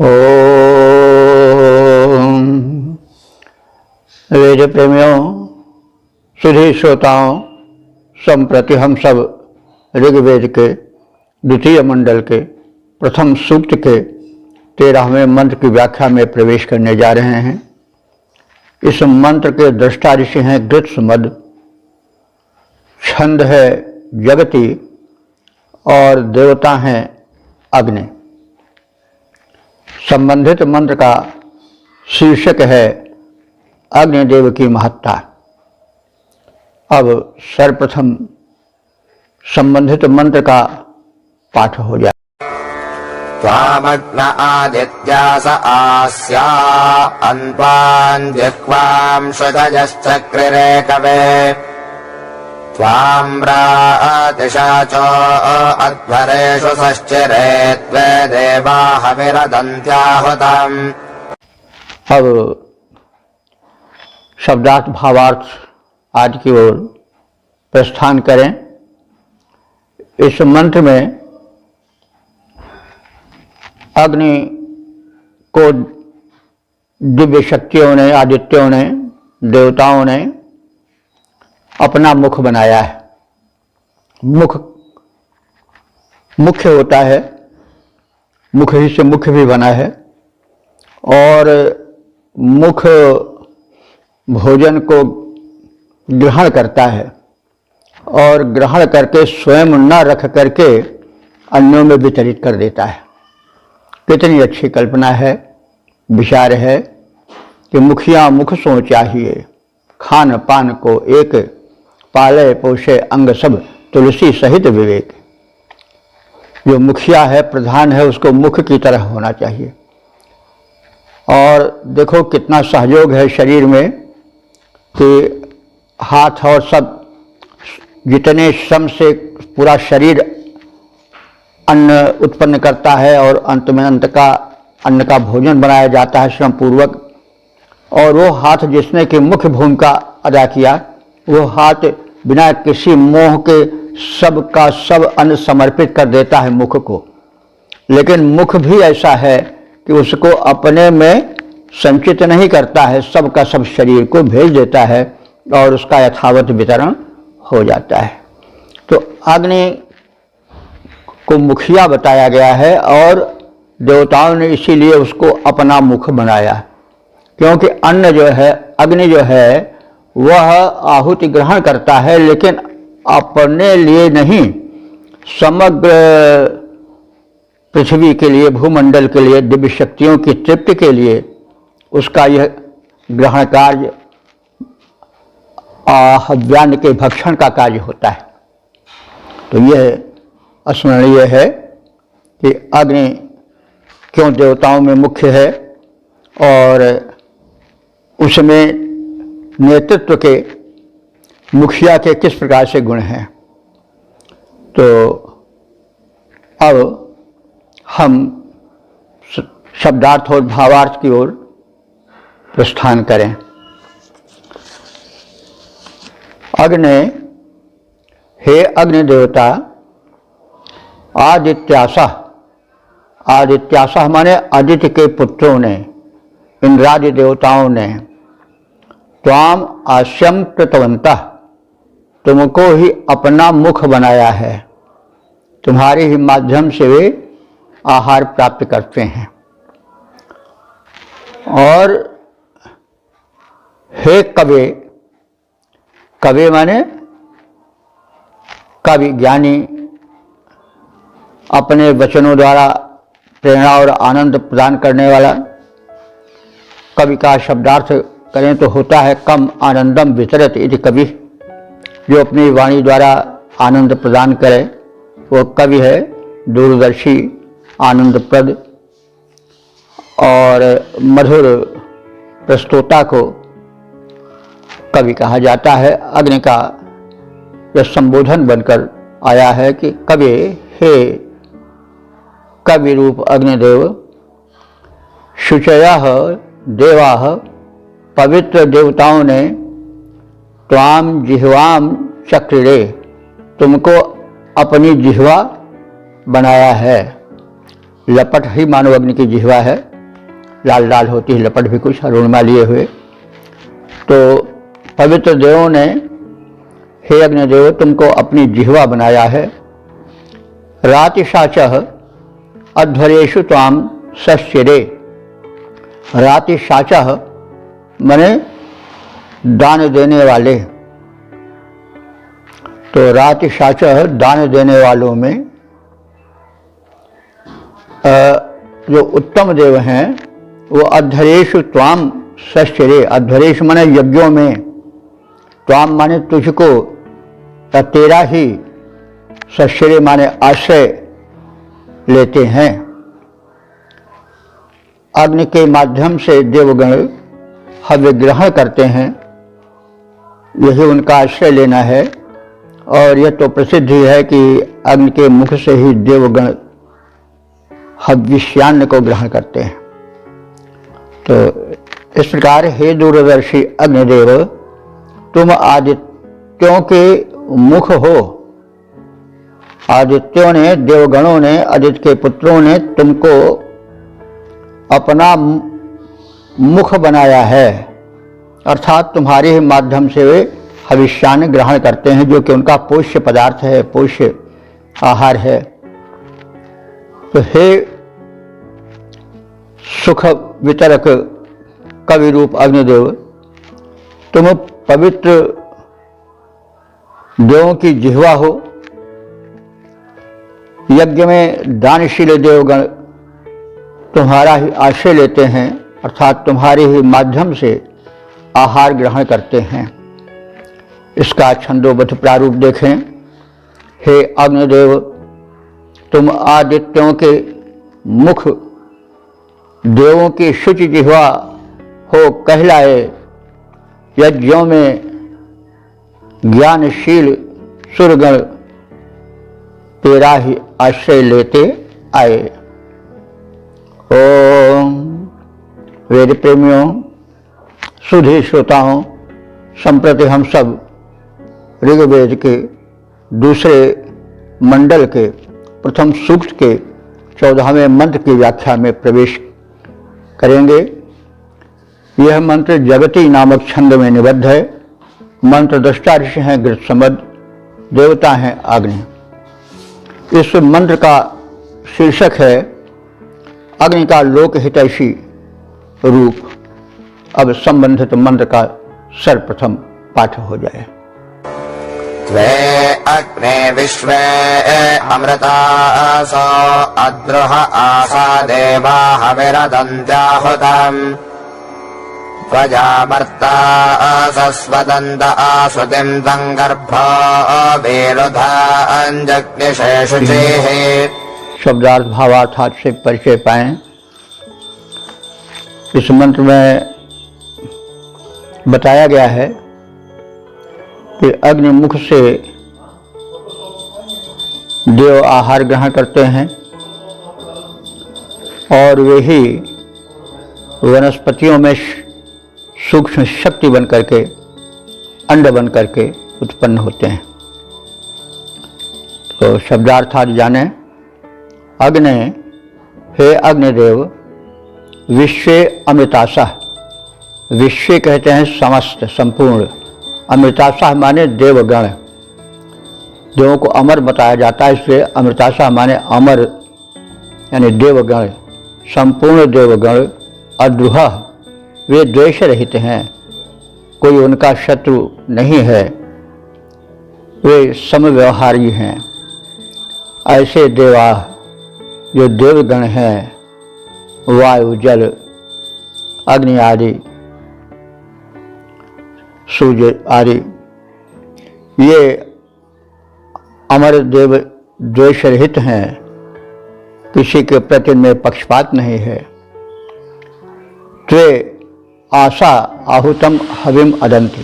ओम वेद प्रेमियों, सुधी श्रोताओं, संप्रति हम सब ऋग्वेद के द्वितीय मंडल के प्रथम सूक्त के 13वें मंत्र की व्याख्या में प्रवेश करने जा रहे हैं। इस मंत्र के दृष्टा ऋषि हैं गृत्समद, छंद है जगति और देवता हैं अग्नि। संबंधित मंत्र का शीर्षक है अग्निदेव की महत्ता। अब सर्वप्रथम संबंधित मंत्र का पाठ हो जाए। त्वामग्न आदित्यास आस्या अन्वान् जिह्वां श्रुतयश्चक्रिरे कवे त्वां रातिशाचो अध्वरेषु सश्चिरे त्वे देवा हविरदन्त्याहुतम्। अब शब्दार्थ भावार्थ आज की ओर प्रस्थान करें। इस मंत्र में अग्नि को दिव्य शक्तियों ने, आदित्यों ने, देवताओं ने अपना मुख बनाया है। मुख मुख्य होता है, मुख ही से मुख्य भी बना है और मुख भोजन को ग्रहण करता है और ग्रहण करके स्वयं न रख करके अन्यों में वितरित कर देता है। कितनी अच्छी कल्पना है, विचार है कि मुखिया मुख सो चाहिए, खान पान को एक, पाले पोषे अंग सब, तुलसी सहित विवेक। जो मुखिया है, प्रधान है, उसको मुख की तरह होना चाहिए। और देखो कितना सहयोग है शरीर में कि हाथ और सब जितने श्रम से पूरा शरीर अन्न उत्पन्न करता है और अंत में अन्न का भोजन बनाया जाता है श्रम पूर्वक। और वो हाथ जिसने कि मुख्य भूमिका अदा किया, वो हाथ बिना किसी मोह के सब का सब अन्न समर्पित कर देता है मुख को। लेकिन मुख भी ऐसा है कि उसको अपने में संचित नहीं करता है, सब का सब शरीर को भेज देता है और उसका यथावत वितरण हो जाता है। तो अग्नि को मुखिया बताया गया है और देवताओं ने इसीलिए उसको अपना मुख बनाया, क्योंकि अन्न जो है, अग्नि जो है, वह आहुति ग्रहण करता है लेकिन अपने लिए नहीं, समग्र पृथ्वी के लिए, भूमंडल के लिए, दिव्य शक्तियों की तृप्ति के लिए उसका यह ग्रहण कार्य हव्यान्न के भक्षण का कार्य होता है। तो यह स्मरणीय है कि अग्नि क्यों देवताओं में मुख्य है और उसमें नेतृत्व के मुखिया के किस प्रकार से गुण हैं। तो अब हम शब्दार्थ और भावार्थ की ओर प्रस्थान करें। अग्नि, हे अग्नि देवता, आदित्यासः, आदित्यासः माने आदित्य के पुत्रों ने, इंद्रादि देवताओं ने, त्वाम आस्यम कृतवन्तः, तुमको ही अपना मुख बनाया है, तुम्हारे ही माध्यम से वे आहार प्राप्त करते हैं। और हे कवे, कवि माने कवि, ज्ञानी, अपने वचनों द्वारा प्रेरणा और आनंद प्रदान करने वाला। कवि का शब्दार्थ करें तो होता है कम आनंदम वितरत इति कवि। जो अपनी वाणी द्वारा आनंद प्रदान करे वो कवि है, दूरदर्शी, आनंदप्रद और मधुर प्रस्तोता को कवि कहा जाता है। अग्नि का यह संबोधन बनकर आया है कि कवि, हे कवि रूप अग्निदेव, शुचयः देवाः, पवित्र देवताओं ने, त्वाम जिह्वाम चक्रिरे, तुमको अपनी जिह्वा बनाया है। लपट ही मानव अग्नि की जिह्वा है। लाल लाल होती है लपट भी कुछ अरुणिमा लिए हुए। तो पवित्र देवों ने हे अग्निदेव तुमको अपनी जिह्वा बनाया है। रातिशाचः अध्वरेषु त्वाम सश्चिरे। रातिशाचः माने दान देने वाले। तो रातिशाचः दान देने वालों में जो उत्तम देव हैं वो अध्वरेषु त्वाम सश्चिरे। अध्वरेश माने यज्ञों में, त्वाम माने तुझको, तेरा ही, सश्चिरे माने आश्रय लेते हैं। अग्नि के माध्यम से देवगण हव्य ग्रहण करते हैं, यही उनका आश्रय लेना है। और यह तो प्रसिद्ध ही है कि अग्नि के मुख से ही देवगण हव्यष्यान्न को ग्रहण करते हैं। तो इस प्रकार हे दूरदर्शी अग्निदेव तुम आदित्यों के मुख हो। आदित्यों ने, देवगणों ने, आदित्य के पुत्रों ने तुमको अपना मुख बनाया है, अर्थात तुम्हारे ही माध्यम से वे हविष्यान्न ग्रहण करते हैं, जो कि उनका पोष्य पदार्थ है, पोष्य आहार है। तो हे सुख वितरक कवि रूप अग्निदेव तुम पवित्र देवों की जिह्वा हो। यज्ञ में दानशील देवगण तुम्हारा ही आश्रय लेते हैं, अर्थात तुम्हारे ही माध्यम से आहार ग्रहण करते हैं। इसका छंदोबद्ध प्रारूप देखें। हे अग्निदेव तुम आदित्यों के मुख, देवों की शुचि जिह्वा हो कहलाए। यज्ञों में ज्ञानशील सुरगण तेरा ही आश्रय लेते आए। ओम वेद प्रेमियों, सुधी श्रोताओं, संप्रति हम सब ऋग्वेद के दूसरे मंडल के प्रथम सूक्त के 14वें मंत्र की व्याख्या में प्रवेश करेंगे। यह मंत्र जगती नामक छंद में निबद्ध है। मंत्र दृष्टा ऋषि हैं गृत्समद, देवता हैं अग्नि। इस मंत्र का शीर्षक है अग्नि का लोक हितैषी रूप। अब संबंधित मंत्र का सर्वप्रथम पाठ हो जाए। त्वे अग्ने विश्वे अमृतासो अद्रुह आसा देवा हविरदन्त्याहुतम् त्वजामर्ता सस्वदन्त आसुतिम् तम् गर्भो वेरुधाञ्जग्निशेषुचेः। शब्दार्थ भावार्थात से परिचय पाएं। इस मंत्र में बताया गया है कि अग्निमुख से देव आहार ग्रहण करते हैं और वे ही वनस्पतियों में सूक्ष्म शक्ति बन करके, अंड बन करके उत्पन्न होते हैं। तो शब्दार्थात जाने। अग्नि, हे अग्निदेव, विश्वे अमृतासा। विश्व कहते हैं समस्त, संपूर्ण। अमृतासा माने देवगण। देवों को अमर बताया जाता है, इसलिए अमृतासा माने अमर यानी देवगण। संपूर्ण देवगण अद्रुह, वे द्वेष रहित हैं, कोई उनका शत्रु नहीं है, वे समव्यवहारी हैं। ऐसे देवा जो देवगण हैं, वायु, जल, अग्नि आदि, सूर्य आदि, ये अमर देव द्वेष रहित हैं, किसी के प्रति में पक्षपात नहीं है। त्वे आशा आहुतम हविम अदंती।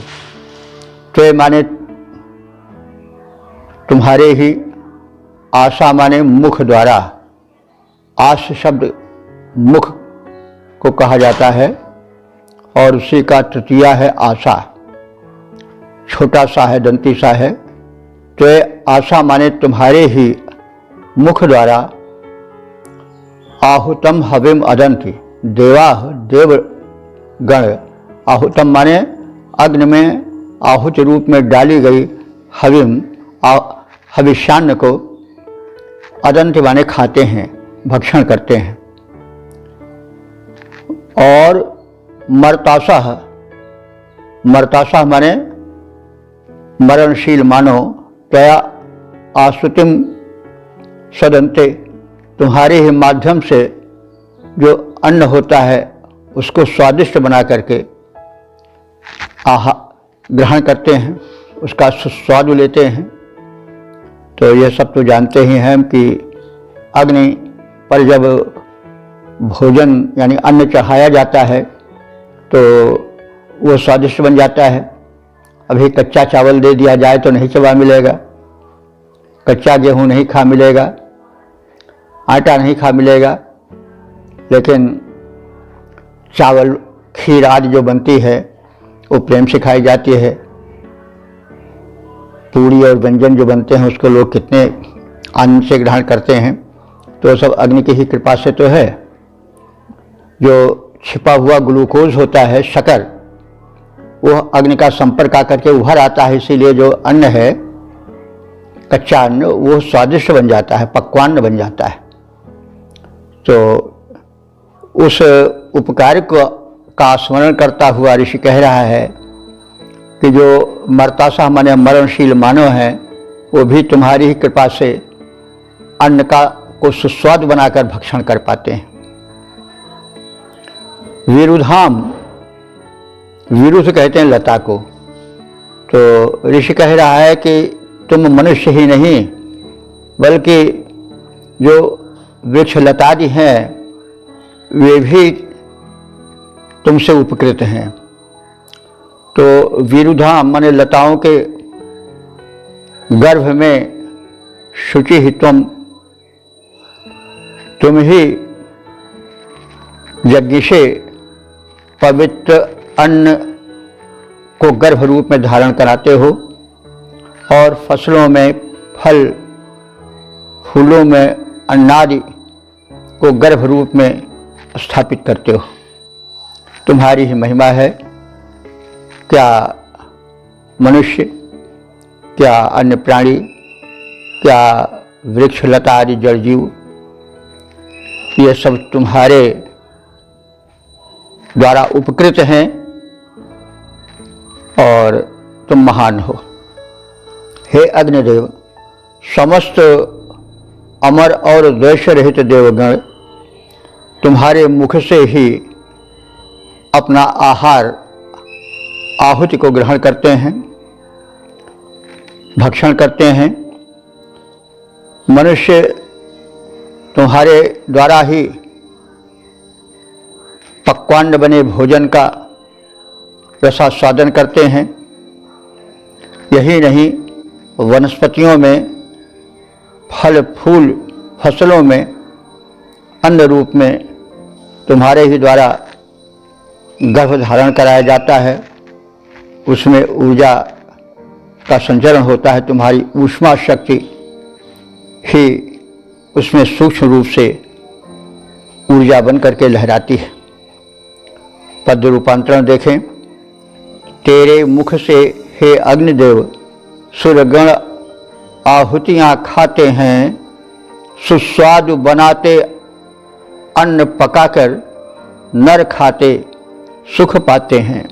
त्वे माने तुम्हारे ही, आशा माने मुख द्वारा। आश शब्द मुख को कहा जाता है और उसी का तृतीया है आशा, छोटा सा है, दंती सा है। तो आशा माने तुम्हारे ही मुख द्वारा आहुतम हविम अदंती, देवा देवगण आहुतम माने अग्नि में आहुति रूप में डाली गई हविम हविष्यान्न को अदंत माने खाते हैं, भक्षण करते हैं। और मर्ताशा माने मरणशील मानो तया आसुतिम सदंते, तुम्हारे ही माध्यम से जो अन्न होता है उसको स्वादिष्ट बना करके ग्रहण करते हैं, उसका स्वाद लेते हैं। तो ये सब तो जानते ही हैं कि अग्नि पर जब भोजन यानी अन्न चढ़ाया जाता है तो वो स्वादिष्ट बन जाता है। अभी कच्चा चावल दे दिया जाए तो नहीं चबा मिलेगा, कच्चा गेहूं नहीं खा मिलेगा, आटा नहीं खा मिलेगा, लेकिन चावल खीर आदि जो बनती है वो प्रेम से खाई जाती है। पूरी और व्यंजन जो बनते हैं उसको लोग कितने आनंद से ग्रहण करते हैं। तो सब अग्नि की ही कृपा से तो है। जो छिपा हुआ ग्लूकोज होता है, शक्कर, वो अग्नि का संपर्क आकर के उभर आता है, इसीलिए जो अन्न है कच्चा अन्न वो स्वादिष्ट बन जाता है, पक्वान्न बन जाता है। तो उस उपकार का स्मरण करता हुआ ऋषि कह रहा है कि जो मर्ताशा माने मरणशील मानव हैं वो भी तुम्हारी ही कृपा से अन्न को सुस्वाद बनाकर भक्षण कर पाते हैं। विरुधाम, विरुद्ध कहते हैं लता को। तो ऋषि कह रहा है कि तुम मनुष्य ही नहीं बल्कि जो वृक्ष लतादि हैं वे भी तुमसे उपकृत हैं। तो विरुधाम माने लताओं के गर्भ में शुचि ही तुम ही यज्ञ से पवित्र अन्न को गर्भ रूप में धारण कराते हो और फसलों में फल फूलों में अन्नादि को गर्भ रूप में स्थापित करते हो। तुम्हारी ही महिमा है। क्या मनुष्य, क्या अन्य प्राणी, क्या वृक्ष लता आदि जड़ जीव, ये सब तुम्हारे द्वारा उपकृत हैं और तुम महान हो। हे अग्निदेव, समस्त अमर और द्वेष रहित देवगण तुम्हारे मुख से ही अपना आहार आहुति को ग्रहण करते हैं, भक्षण करते हैं। मनुष्य तुम्हारे द्वारा ही पक्वान्न बने भोजन का रसास्वादन करते हैं। यही नहीं, वनस्पतियों में फल फूल फसलों में अन्न रूप में तुम्हारे ही द्वारा गर्भ धारण कराया जाता है, उसमें ऊर्जा का संचरण होता है। तुम्हारी ऊष्मा शक्ति ही उसमें सूक्ष्म रूप से ऊर्जा बन करके लहराती है। पद रूपांतरण देखें। तेरे मुख से हे अग्निदेव सुरगण आहुतियाँ खाते हैं, सुस्वादु बनाते अन्न पकाकर नर खाते सुख पाते हैं।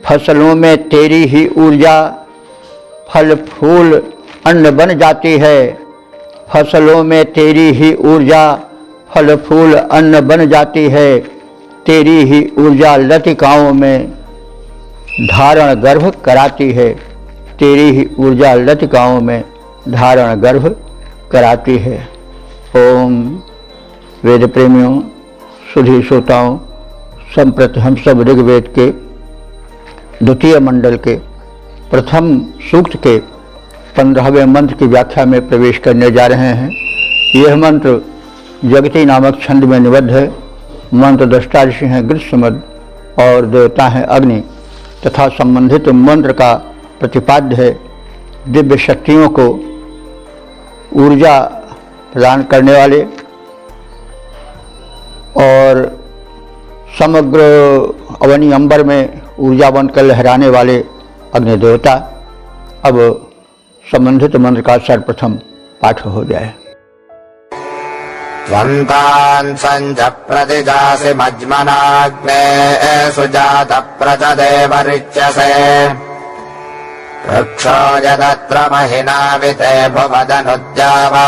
फसलों में तेरी ही ऊर्जा फल फूल अन्न बन जाती है। फसलों में तेरी ही ऊर्जा फल फूल अन्न बन जाती है। तेरी ही ऊर्जा लतिकाओं में धारण गर्भ कराती है। तेरी ही ऊर्जा लतिकाओं में धारण गर्भ कराती है। ओम वेद प्रेमियों, सुधी श्रोताओं, संप्रति हम सब ऋग्वेद के द्वितीय मंडल के प्रथम सूक्त के 15वें मंत्र की व्याख्या में प्रवेश करने जा रहे हैं। यह मंत्र जगती नामक छंद में निबद्ध है। मंत्र दृष्टा ऋषि हैं ग्रीष्मद और देवता हैं अग्नि तथा संबंधित मंत्र का प्रतिपाद्य है दिव्य शक्तियों को ऊर्जा प्रदान करने वाले और समग्र अवनी अंबर में ऊर्जा बनकर लहराने वाले अग्नि देवता। अब संबंधित मंत्र का सर्वप्रथम पाठ हो जाए। त्वन्तान् सञ्च प्रतिजासि मज्मनाग्ने सुजात प्रचदेवरिच्यसे वृक्षो यदत्र महिनाविते भुवदनुद्यावा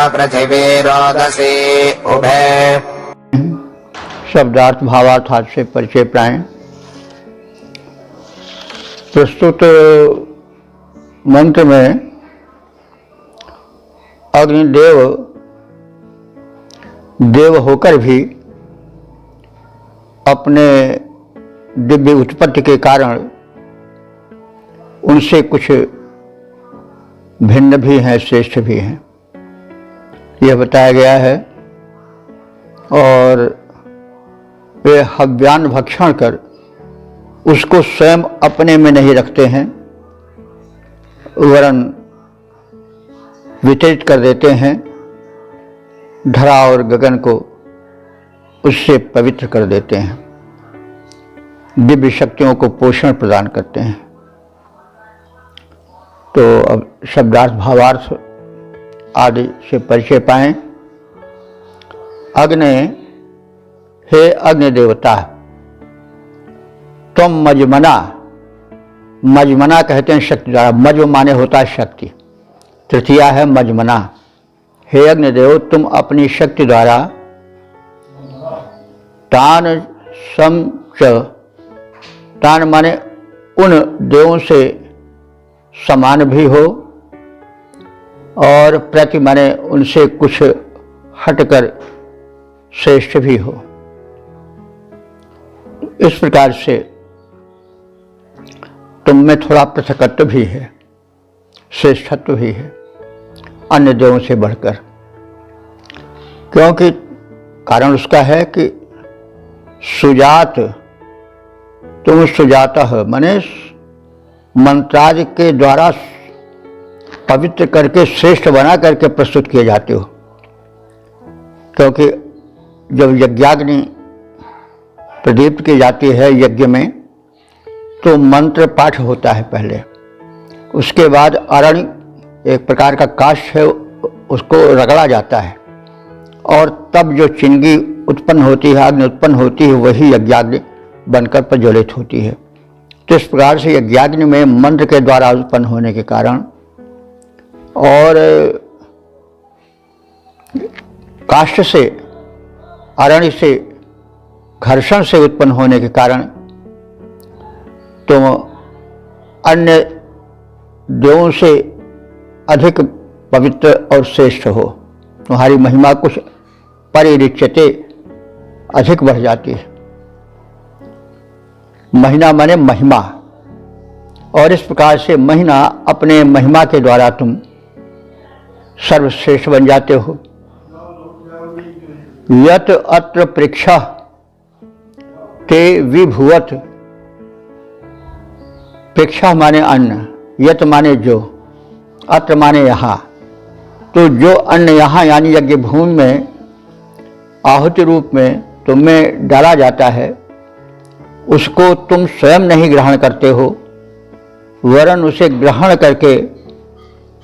पृथिवी रोदसी उभे। शब्दार्थ भावार्थ हाथ से परिचय प्राय। प्रस्तुत मंत्र में अग्निदेव देव होकर भी अपने दिव्य उत्पत्ति के कारण उनसे कुछ भिन्न भी हैं, श्रेष्ठ भी हैं, यह बताया गया है। और वे हव्यान्न भक्षण कर उसको स्वयं अपने में नहीं रखते हैं, वरन वितरित कर देते हैं, धरा और गगन को उससे पवित्र कर देते हैं, दिव्य शक्तियों को पोषण प्रदान करते हैं। तो अब शब्दार्थ भावार्थ आदि से परिचय पाएं। अग्नि, हे अग्नि देवता, तुम मजमना, मजमना कहते हैं शक्ति द्वारा, मज्म माने होता है शक्ति, तृतीया है मजमना। हे अग्निदेव, तुम अपनी शक्ति द्वारा तान समच, तान माने उन देवों से समान भी हो और प्रति माने उनसे कुछ हटकर श्रेष्ठ भी हो। इस प्रकार से तुम में थोड़ा पृथकत्व भी है, श्रेष्ठत्व भी है अन्य देवों से बढ़कर, क्योंकि कारण उसका है कि सुजात, तुम सुजाता माने मंत्रादि के द्वारा पवित्र करके श्रेष्ठ बना करके प्रस्तुत किए जाते हो। क्योंकि जब यज्ञाग्नि प्रदीप्त की जाती है यज्ञ में, तो मंत्र पाठ होता है पहले, उसके बाद अरण्य एक प्रकार का काष्ठ है उसको रगड़ा जाता है, और तब जो चिंगी उत्पन्न होती है, अग्नि उत्पन्न होती है, वही यज्ञाग्नि बनकर प्रज्वलित होती है। तो इस प्रकार से यज्ञाग्नि में मंत्र के द्वारा उत्पन्न होने के कारण और काष्ठ से, अरण्य से, घर्षण से उत्पन्न होने के कारण तुम अन्य देवों से अधिक पवित्र और श्रेष्ठ हो। तुम्हारी महिमा कुछ परिरिच्यते, अधिक बढ़ जाती है। महीना माने महिमा, और इस प्रकार से महीना अपने महिमा के द्वारा तुम सर्वश्रेष्ठ बन जाते हो। यत अत्र पृक्षा ते विभुवत, पृक्षा माने अन्न, यत माने जो, अत्र माने यहाँ, तो जो अन्न यहाँ यानी यज्ञ भूमि में आहुति रूप में तुम्हें डाला जाता है, उसको तुम स्वयं नहीं ग्रहण करते हो, वरन उसे ग्रहण करके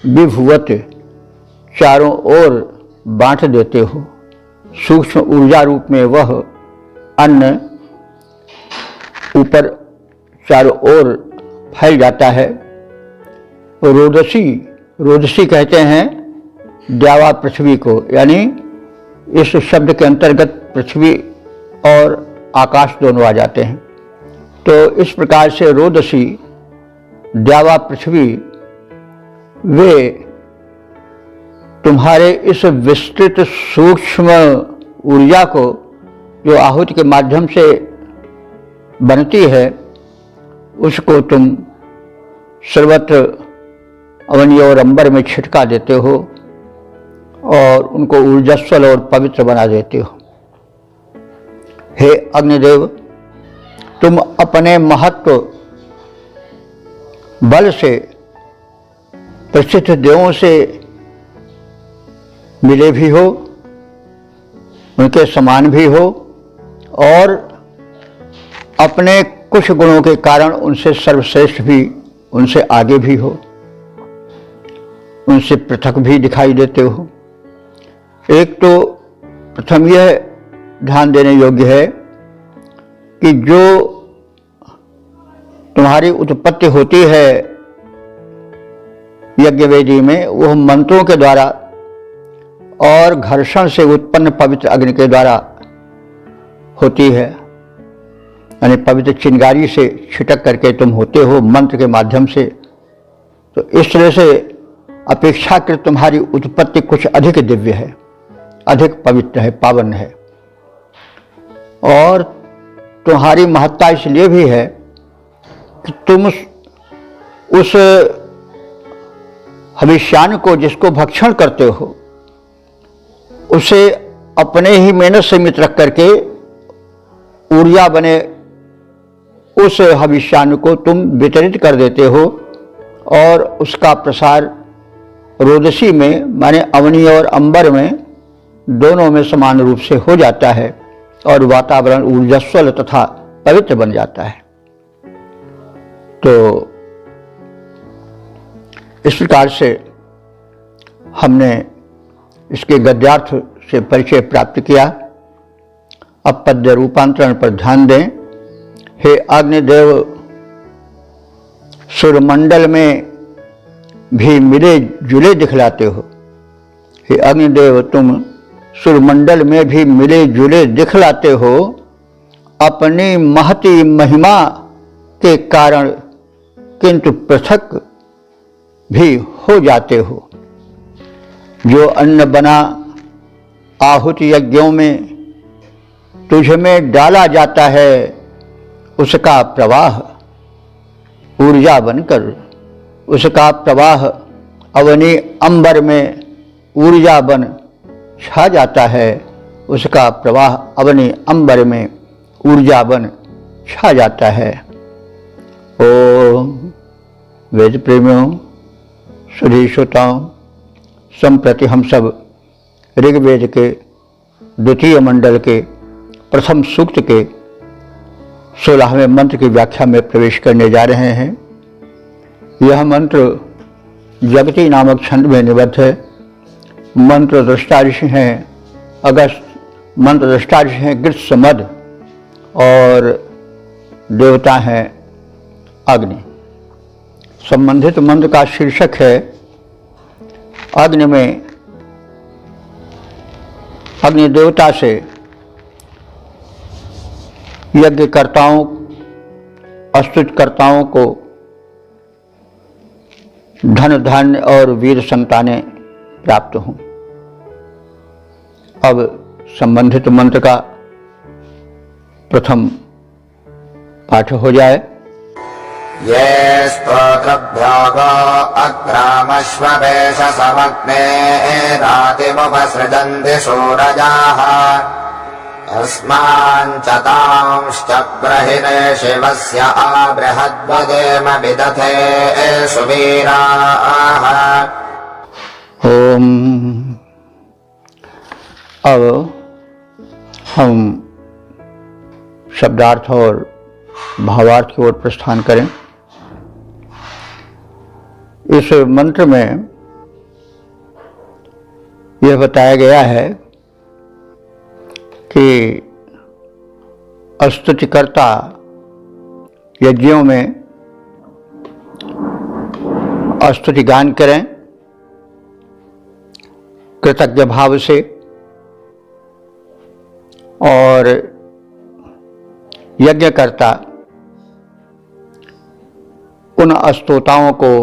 विभुवत चारों ओर बांट देते हो। सूक्ष्म ऊर्जा रूप में वह अन्न ऊपर चारों ओर फैल जाता है। रोदसी, रोदसी कहते हैं द्यावा पृथ्वी को, यानी इस शब्द के अंतर्गत पृथ्वी और आकाश दोनों आ जाते हैं। तो इस प्रकार से रोदसी, द्यावा पृथ्वी, वे तुम्हारे इस विस्तृत सूक्ष्म ऊर्जा को जो आहुति के माध्यम से बनती है, उसको तुम सर्वत्र अवनी और अंबर में छिटका देते हो और उनको ऊर्जस्वल और पवित्र बना देते हो। हे अग्निदेव, तुम अपने महत्व बल से प्रसिद्ध देवों से मिले भी हो, उनके समान भी हो, और अपने कुछ गुणों के कारण उनसे सर्वश्रेष्ठ भी, उनसे आगे भी हो, उनसे पृथक भी दिखाई देते हो। एक तो प्रथम यह ध्यान देने योग्य है कि जो तुम्हारी उत्पत्ति होती है यज्ञ वेदी में, वह मंत्रों के द्वारा और घर्षण से उत्पन्न पवित्र अग्नि के द्वारा होती है। यानी पवित्र चिंगारी से छिटक करके तुम होते हो मंत्र के माध्यम से। तो इस तरह से अपेक्षाकृत तुम्हारी उत्पत्ति कुछ अधिक दिव्य है, अधिक पवित्र है, पावन है। और तुम्हारी महत्ता इसलिए भी है कि तुम उस हविष्यान्न को जिसको भक्षण करते हो उसे अपने ही मेहनत से मित्र रख करके ऊर्जा बने उस हविष्यान्न को तुम वितरित कर देते हो और उसका प्रसार रोदसी में, माने अवनी और अंबर में, दोनों में समान रूप से हो जाता है और वातावरण ऊर्जास्वल तथा पवित्र बन जाता है। तो इस प्रकार से हमने इसके गद्यार्थ से परिचय प्राप्त किया। अब पद्य रूपांतरण पर ध्यान दें। हे अग्निदेव, सूर्यमंडल में भी मिले जुले दिखलाते हो। हे अग्निदेव, तुम सूर्यमंडल में भी मिले जुले दिखलाते हो, अपनी महती महिमा के कारण, किंतु पृथक भी हो जाते हो। जो अन्न बना आहुति यज्ञों में तुझ में डाला जाता है, उसका प्रवाह ऊर्जा बनकर, उसका प्रवाह अवनी अंबर में ऊर्जा बन छा जाता है, उसका प्रवाह अवनी अंबर में ऊर्जा बन छा जाता है। ओम वेद प्रेमियों, सुधी श्रोताओं, संप्रति हम सब ऋग्वेद के द्वितीय मंडल के प्रथम सूक्त के 16वें मंत्र की व्याख्या में प्रवेश करने जा रहे हैं। यह मंत्र जगती नामक छंद में निबद्ध है। मंत्र दृष्टा ऋषि हैं अगस्त, मंत्र दृष्टा ऋषि हैं ग्रीष्मद और देवता हैं अग्नि। संबंधित मंत्र का शीर्षक है अग्नि में अग्नि देवता से यज्ञकर्ताओं, स्तुतिकर्ताओं को धन धान्य और वीर संतानें प्राप्त हों। अब संबंधित मंत्र का प्रथम पाठ हो जाए। ये स्तोत्रभ्योगो अग्रामश्ववेश समग्ने रातिमुपसृजन्ति सूरजाः अस्माञ्च प्रहिने शिवस्य आबृहद्वदेम विदथे सुवीराः। ओम। अब हम शब्दार्थ और भावार्थ की ओर प्रस्थान करें। इस मंत्र में यह बताया गया है कि स्तुतिकर्ता यज्ञों में स्तुति गान करें कृतज्ञ भाव से, और यज्ञकर्ता उन स्तोताओं को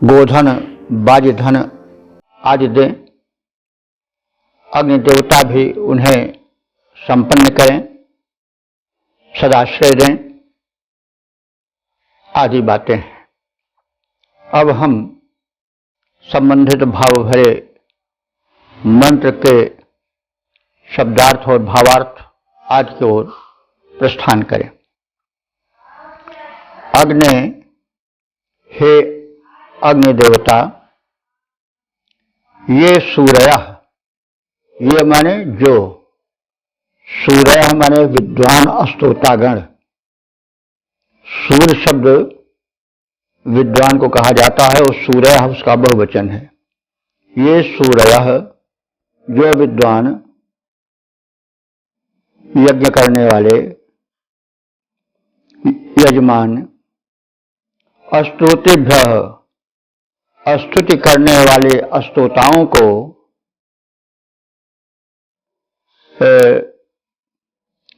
गोधन, बाजधन आदि दें। अग्नि देवता भी उन्हें संपन्न करें, सदाश्रय दें आदि बातें हैं। अब हम संबंधित भाव भरे मंत्र के शब्दार्थ और भावार्थ आदि की ओर प्रस्थान करें। अग्नि, हे अग्नि देवता, ये सूर्य, ये माने जो, सूर्य माने विद्वान स्तोतागण। सूर्य शब्द विद्वान को कहा जाता है और सूर्य उसका बहुवचन है। ये सूर्य जो विद्वान यज्ञ करने वाले यजमान स्तोतेभ्य स्तुति करने वाले स्तोताओं को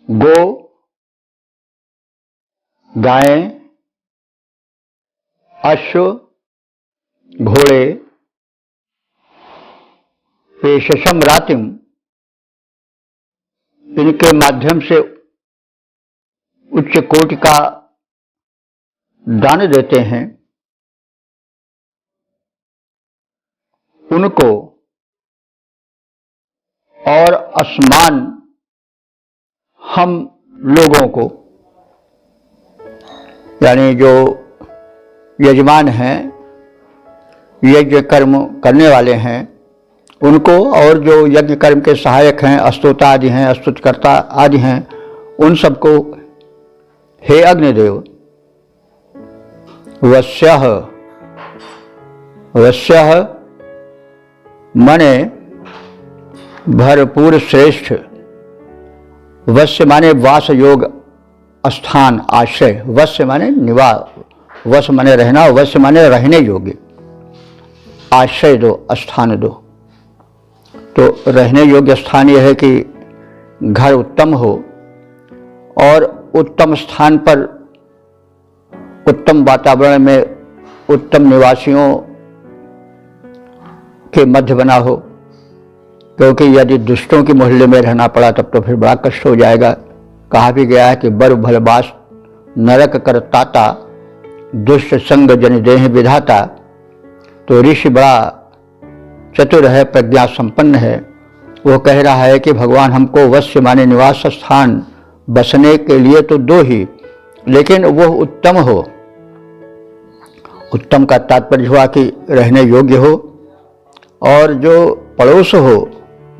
गो, गायें, अश्व, घोड़े, पेशशम रातिम, इनके माध्यम से उच्च कोटि का दान देते हैं, उनको और असमान हम लोगों को, यानी जो यजमान हैं, यज्ञ कर्म करने वाले हैं, उनको और जो यज्ञ कर्म के सहायक हैं, स्तोता आदि हैं, स्तुतिकर्ता आदि हैं, उन सबको हे अग्निदेव वस्यः, वस्यः माने भरपूर श्रेष्ठ, वस्य माने वास योग स्थान आश्रय, वस्य माने निवास, वस माने रहना, वस्य माने रहने योग्य, आश्रय दो, स्थान दो। तो रहने योग्य स्थान यह है कि घर उत्तम हो और उत्तम स्थान पर उत्तम वातावरण में उत्तम निवासियों के मध्य बना हो, क्योंकि यदि दुष्टों के मोहल्ले में रहना पड़ा तब तो फिर बड़ा कष्ट हो जाएगा। कहा भी गया है कि बर भलबास नरक कर ताता, दुष्ट संग जन देह विधाता। तो ऋषि बड़ा चतुर है, प्रज्ञा संपन्न है, वो कह रहा है कि भगवान हमको वश्य माने निवास स्थान बसने के लिए तो दो ही, लेकिन वो उत्तम हो। उत्तम का तात्पर्य हुआ कि रहने योग्य हो, और जो पड़ोस हो,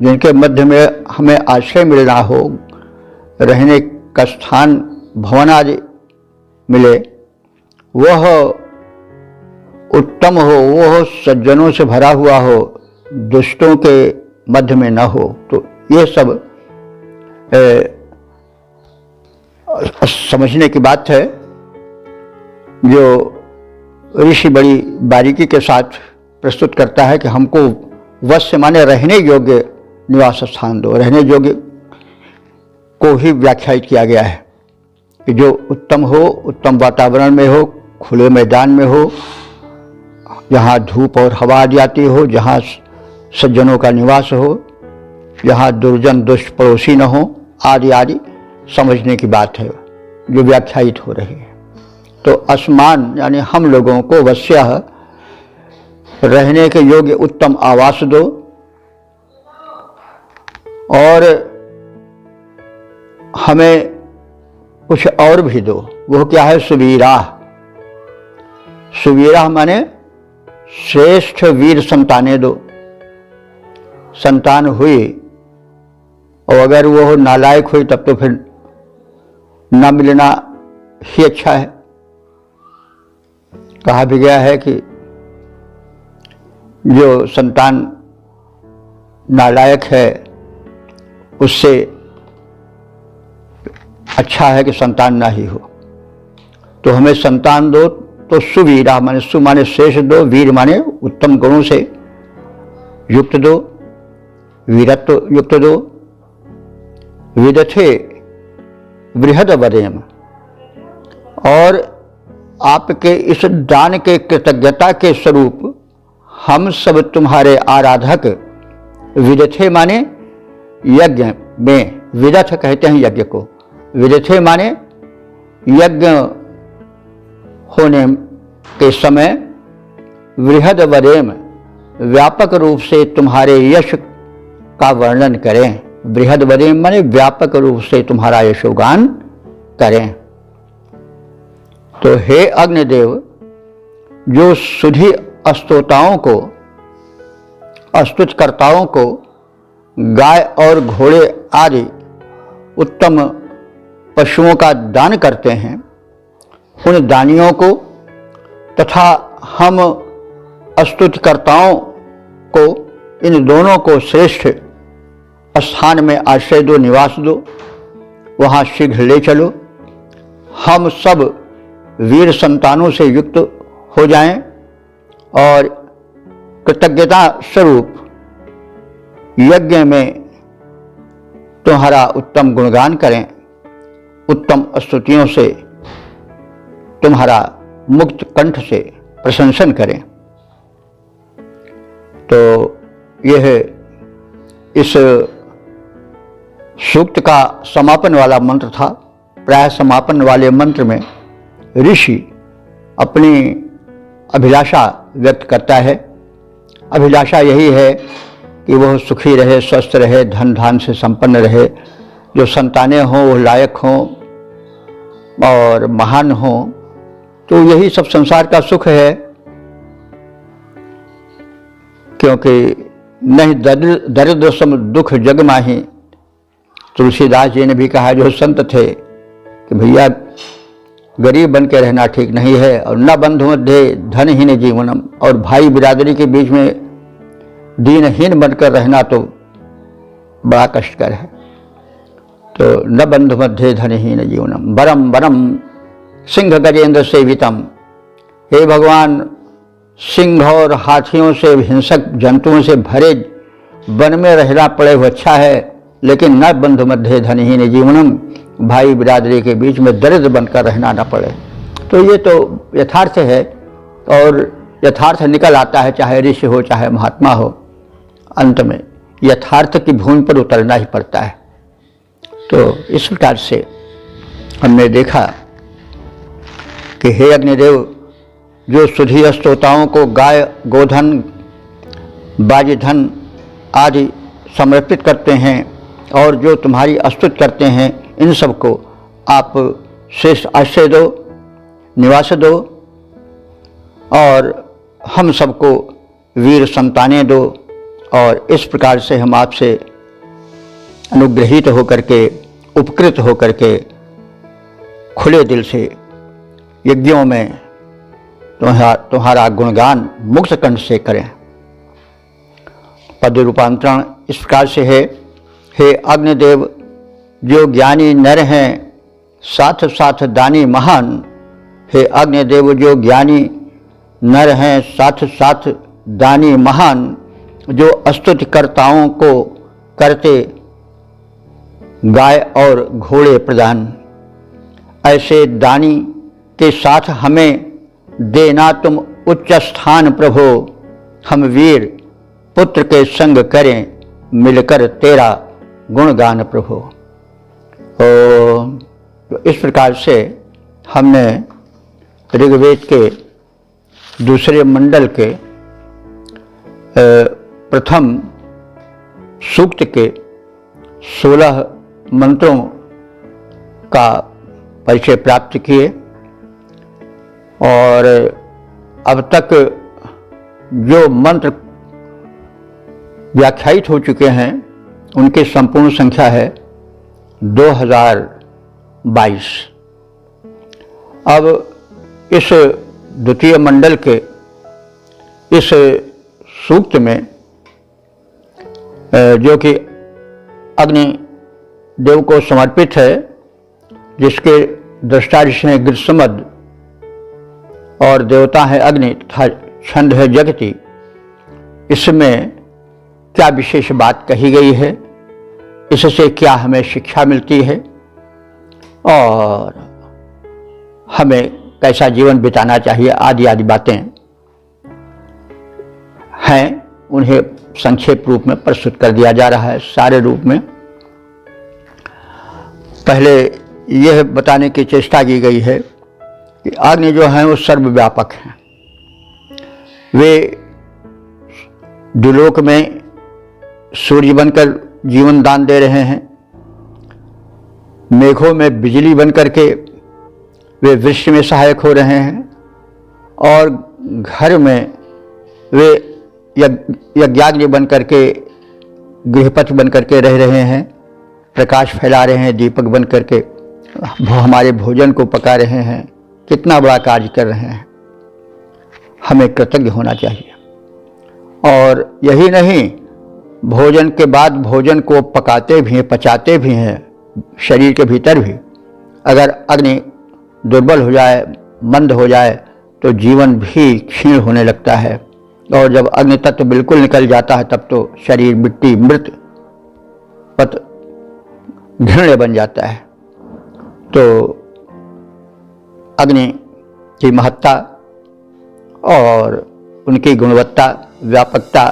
जिनके मध्य में हमें आश्रय मिलना हो, रहने का स्थान भवन आदि मिले, वह उत्तम हो, वह सज्जनों से भरा हुआ हो, दुष्टों के मध्य में न हो। तो ये सब समझने की बात है, जो ऋषि बड़ी बारीकी के साथ प्रस्तुत करता है कि हमको वश्य माने रहने योग्य निवास स्थान दो। रहने योग्य को ही व्याख्यायित किया गया है कि जो उत्तम हो, उत्तम वातावरण में हो, खुले मैदान में हो, जहाँ धूप और हवा आदि आती हो, जहाँ सज्जनों का निवास हो, जहाँ दुर्जन दुष्ट पड़ोसी न हो, आदि आदि समझने की बात है जो व्याख्यायित हो रही है। तो असमान यानी हम लोगों को वश्यः रहने के योग्य उत्तम आवास दो, और हमें कुछ और भी दो। वो क्या है? सुवीरा। सुवीरा माने श्रेष्ठ वीर संतानें दो। संतान हुई और अगर वो नालायक हुई तब तो फिर न मिलना ही अच्छा है। कहा भी गया है कि जो संतान नालायक है उससे अच्छा है कि संतान ना ही हो। तो हमें संतान दो तो सुवीरा माने सु माने श्रेष्ठ दो, वीर माने उत्तम गुणों से युक्त दो, वीरत्व युक्त दो। विदथे बृहद वरेम, और आपके इस दान के कृतज्ञता के स्वरूप हम सब तुम्हारे आराधक विदथे माने यज्ञ में, विदथ कहते हैं यज्ञ को, विदथे माने यज्ञ होने के समय बृहद वरेम व्यापक रूप से तुम्हारे यश का वर्णन करें। बृहद वरेम माने व्यापक रूप से तुम्हारा यशोगान करें। तो हे अग्निदेव, जो सुधी स्तोताओं को, स्तुतिकर्ताओं को गाय और घोड़े आदि उत्तम पशुओं का दान करते हैं, उन दानियों को तथा हम स्तुतिकर्ताओं को, इन दोनों को श्रेष्ठ स्थान में आश्रय दो, निवास दो, वहाँ शीघ्र ले चलो। हम सब वीर संतानों से युक्त हो जाएं और कृतज्ञता स्वरूप यज्ञ में तुम्हारा उत्तम गुणगान करें, उत्तम स्तुतियों से तुम्हारा मुक्त कंठ से प्रशंसन करें। तो यह इस सूक्त का समापन वाला मंत्र था। प्राय समापन वाले मंत्र में ऋषि अपनी अभिलाषा व्यक्त करता है। अभिलाषा यही है कि वह सुखी रहे, स्वस्थ रहे, धन धान से संपन्न रहे, जो संतानें हों वो लायक हों और महान हों। तो यही सब संसार का सुख है, क्योंकि नहीं दरिद्र सम दुख जग माही। तुलसीदास जी ने भी कहा, जो संत थे, कि भैया गरीब बन के रहना ठीक नहीं है, और न बंधु मध्य धनहीन जीवनम, और भाई बिरादरी के बीच में दीनहीन बनकर रहना तो बड़ा कष्टकर है। तो न बंधु मध्य धनहीन जीवनम बरम बरम सिंह गजेंद्र सेवितम। हे भगवान, सिंह और हाथियों से, हिंसक जंतुओं से भरे वन में रहना पड़े वो अच्छा है, लेकिन न बंधु मध्य धनहीन जीवनम, भाई बिरादरी के बीच में दरिद्र बनकर रहना न पड़े। तो ये तो यथार्थ है, और यथार्थ निकल आता है, चाहे ऋषि हो चाहे महात्मा हो, अंत में यथार्थ की भूमि पर उतरना ही पड़ता है। तो इस प्रकार से हमने देखा कि हे अग्निदेव, जो सुधी स्तोताओं को गाय, गोधन, बाजीधन आदि समर्पित करते हैं और जो तुम्हारी स्तुति करते हैं, इन सब को आप श्रेष्ठ आश्रय दो, निवास दो, और हम सबको वीर संतानें दो। और इस प्रकार से हम आपसे अनुग्रहित होकर के, उपकृत होकर के खुले दिल से यज्ञों में तुम्हारा गुणगान मुक्त कंठ से करें। पद रूपांतरण इस प्रकार से है, हे अग्निदेव, जो ज्ञानी नर हैं साथ साथ दानी महान। हे अग्निदेव, जो ज्ञानी नर हैं साथ साथ दानी महान, जो स्तुतिकर्ताओं को करते गाय और घोड़े प्रदान, ऐसे दानी के साथ हमें देना तुम उच्च स्थान प्रभो। हम वीर पुत्र के संग करें मिलकर तेरा गुणगान प्रभो। तो इस प्रकार से हमने ऋग्वेद के दूसरे मंडल के प्रथम सूक्त के 16 मंत्रों का परिचय प्राप्त किए, और अब तक जो मंत्र व्याख्यायित हो चुके हैं उनकी संपूर्ण संख्या है 2022। अब इस द्वितीय मंडल के इस सूक्त में, जो कि अग्नि देव को समर्पित है, जिसके दृष्टा ऋषि हैं गृत्समद और देवता है अग्नि तथा छंद है जगति, इसमें क्या विशेष बात कही गई है, इससे क्या हमें शिक्षा मिलती है, और हमें कैसा जीवन बिताना चाहिए, आदि आदि बातें हैं, उन्हें संक्षेप रूप में प्रस्तुत कर दिया जा रहा है, सारे रूप में। पहले यह बताने की चेष्टा की गई है कि अग्नि जो हैं वो सर्वव्यापक हैं। वे दुलोक में सूर्य बनकर जीवन दान दे रहे हैं, मेघों में बिजली बनकर के वे वृष्टि में सहायक हो रहे हैं, और घर में वे यज्ञाग्नि बनकर के, गृहपति बनकर के रह रहे हैं, प्रकाश फैला रहे हैं दीपक बन करके, हमारे भोजन को पका रहे हैं, कितना बड़ा कार्य कर रहे हैं। हमें कृतज्ञ होना चाहिए। और यही नहीं, भोजन के बाद भोजन को पकाते भी हैं, पचाते भी हैं, शरीर के भीतर भी। अगर अग्नि दुर्बल हो जाए, मंद हो जाए, तो जीवन भी क्षीण होने लगता है। और जब अग्नि तत्व बिल्कुल निकल जाता है, तब तो शरीर मिट्टी, मृत, पत, घृण्य बन जाता है। तो अग्नि की महत्ता और उनकी गुणवत्ता, व्यापकता,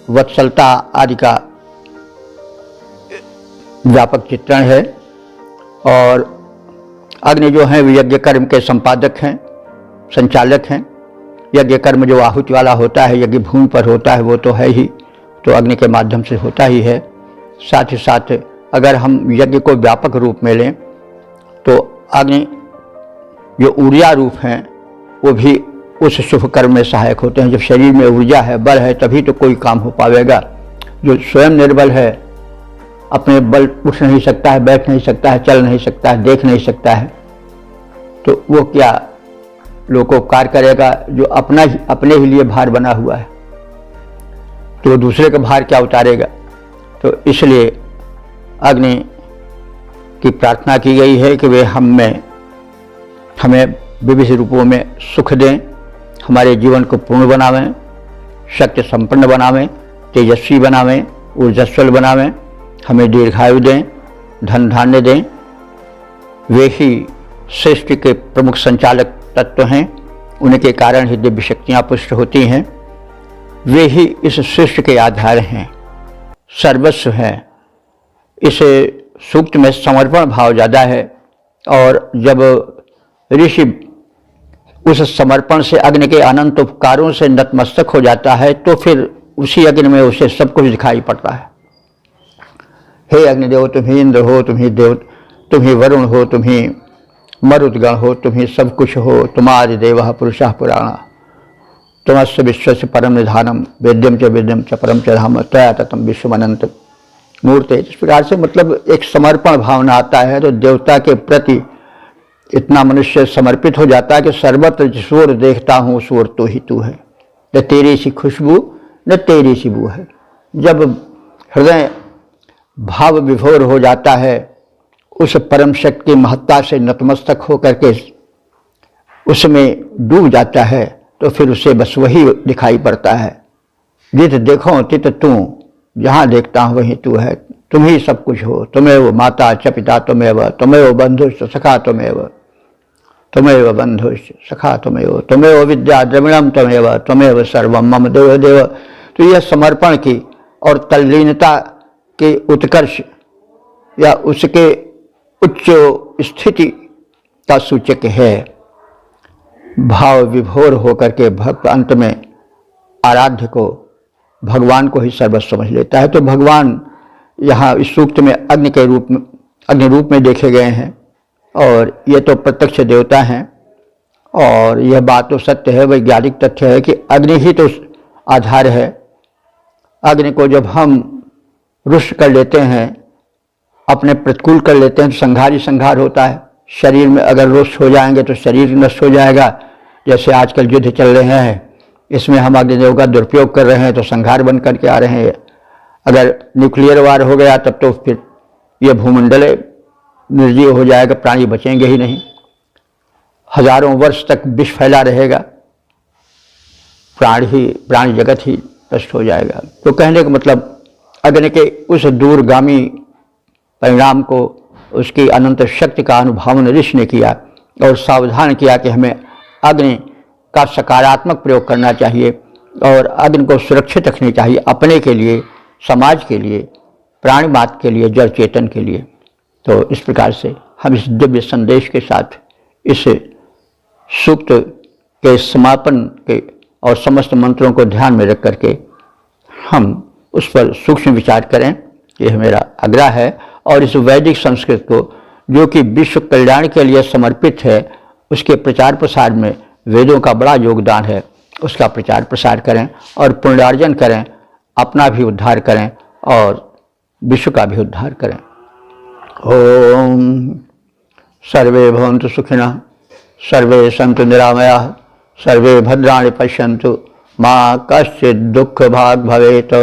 वत्सलता आदि का व्यापक चित्रण है। और अग्नि जो हैं, वे यज्ञ कर्म के संपादक हैं, संचालक हैं। यज्ञ कर्म जो आहुति वाला होता है, यज्ञ भूमि पर होता है, वो तो है ही, तो अग्नि के माध्यम से होता ही है। साथ ही साथ अगर हम यज्ञ को व्यापक रूप में लें, तो अग्नि जो ऊर्जा रूप हैं, वो भी उस शुभ कर्म में सहायक होते हैं। जब शरीर में ऊर्जा है, बल है, तभी तो कोई काम हो पाएगा। जो स्वयं निर्बल है, अपने बल उठ नहीं सकता है, बैठ नहीं सकता है, चल नहीं सकता है, देख नहीं सकता है, तो वो क्या लोकोपकार करेगा? जो अपने ही लिए भार बना हुआ है, तो दूसरे का भार क्या उतारेगा? तो इसलिए अग्नि की प्रार्थना की गई है कि वे हमें विविध रूपों में सुख दें, हमारे जीवन को पूर्ण बनावें, शक्ति संपन्न बनावें, तेजस्वी बनावें, ऊर्जस्वल बनावें, हमें दीर्घायु दें, धन धान्य दें। वे ही सृष्टि के प्रमुख संचालक तत्व हैं, उनके कारण ही दिव्य शक्तियाँ पुष्ट होती हैं। वे ही इस सृष्टि के आधार हैं, सर्वस्व हैं। इस सूक्त में समर्पण भाव ज़्यादा है। और जब ऋषि उस समर्पण से अग्नि के अनंत उपकारों से नतमस्तक हो जाता है, तो फिर उसी अग्नि में उसे सब कुछ दिखाई पड़ता है। हे अग्निदेव, तुम ही इंद्र हो, तुम ही देव, तुम ही वरुण हो, तुम ही मरुद्गण हो, तुम ही सब कुछ हो। तुम्हादि देव पुरुषः पुराण, तुमस्य विश्वस्य परम निधानम, वेद्यम च वेद्यम च परम च धाम, तया ततम विश्वमनंत मूर्ते। इस प्रकार से मतलब एक समर्पण भावना आता है, तो देवता के प्रति इतना मनुष्य समर्पित हो जाता है कि सर्वत्र जिसोर देखता हूँ उस ओर तो ही तू है, न तेरी सी खुशबू न तेरी सी बू है। जब हृदय भाव विभोर हो जाता है, उस परम शक्ति की महत्ता से नतमस्तक होकर के उसमें डूब जाता है, तो फिर उसे बस वही दिखाई पड़ता है। जित देखो तित तू, जहाँ देखता हूँ वही तू है। तुम ही सब कुछ हो। तुमेव माता च पिता तुमेव, तुमेव बंधुश्च सखा तुमेव, तुमेव बंधुश्च सखा तुमेव, तुमेव विद्या द्रविणम तुमेव, तुमेव सर्वम मम देव देव। तो यह समर्पण की और तल्लीनता के उत्कर्ष या उसके उच्च स्थिति का सूचक है। भाव विभोर होकर के भक्त अंत में आराध्य को, भगवान को ही सर्वस्व समझ लेता है। तो भगवान यहाँ इस सूक्त में अग्नि के रूप में, अग्नि रूप में देखे गए हैं। और ये तो प्रत्यक्ष देवता हैं। और यह बात तो सत्य है, वैज्ञानिक तथ्य है कि अग्नि ही तो आधार है। अग्नि को जब हम रुष्ट कर लेते हैं, अपने प्रतिकूल कर लेते हैं, तो संघार ही संघार होता है। शरीर में अगर रुष्ट हो जाएंगे तो शरीर नष्ट हो जाएगा। जैसे आजकल युद्ध चल रहे हैं, इसमें हम अग्निदेव का दुरुपयोग कर रहे हैं, तो संघार बन करके आ रहे हैं। अगर न्यूक्लियर वार हो गया तब तो फिर ये भूमंडल निर्जीव हो जाएगा, प्राणी बचेंगे ही नहीं, हजारों वर्ष तक विष फैला रहेगा, प्राणी जगत ही नष्ट हो जाएगा। तो कहने का मतलब अग्नि के उस दूरगामी परिणाम को, उसकी अनंत शक्ति का अनुभव ऋषि ने किया और सावधान किया कि हमें अग्नि का सकारात्मक प्रयोग करना चाहिए और अग्नि को सुरक्षित रखनी चाहिए, अपने के लिए, समाज के लिए, प्राणी मात्र के लिए, जड़ चेतन के लिए। तो इस प्रकार से हम इस दिव्य संदेश के साथ इस सूक्त के समापन के और समस्त मंत्रों को ध्यान में रख करके हम उस पर सूक्ष्म विचार करें, यह मेरा आग्रह है। और इस वैदिक संस्कृत को, जो कि विश्व कल्याण के लिए समर्पित है, उसके प्रचार प्रसार में वेदों का बड़ा योगदान है। उसका प्रचार प्रसार करें और पुण्यार्जन करें, अपना भी उद्धार करें और विश्व का भी उद्धार करें। ओम सर्वे भवन्तु सुखिनः, सर्वे सन्तु निरामयाः, सर्वे भद्राणि पश्यन्तु, मा कश्चित् दुःखभाग् भवेत्।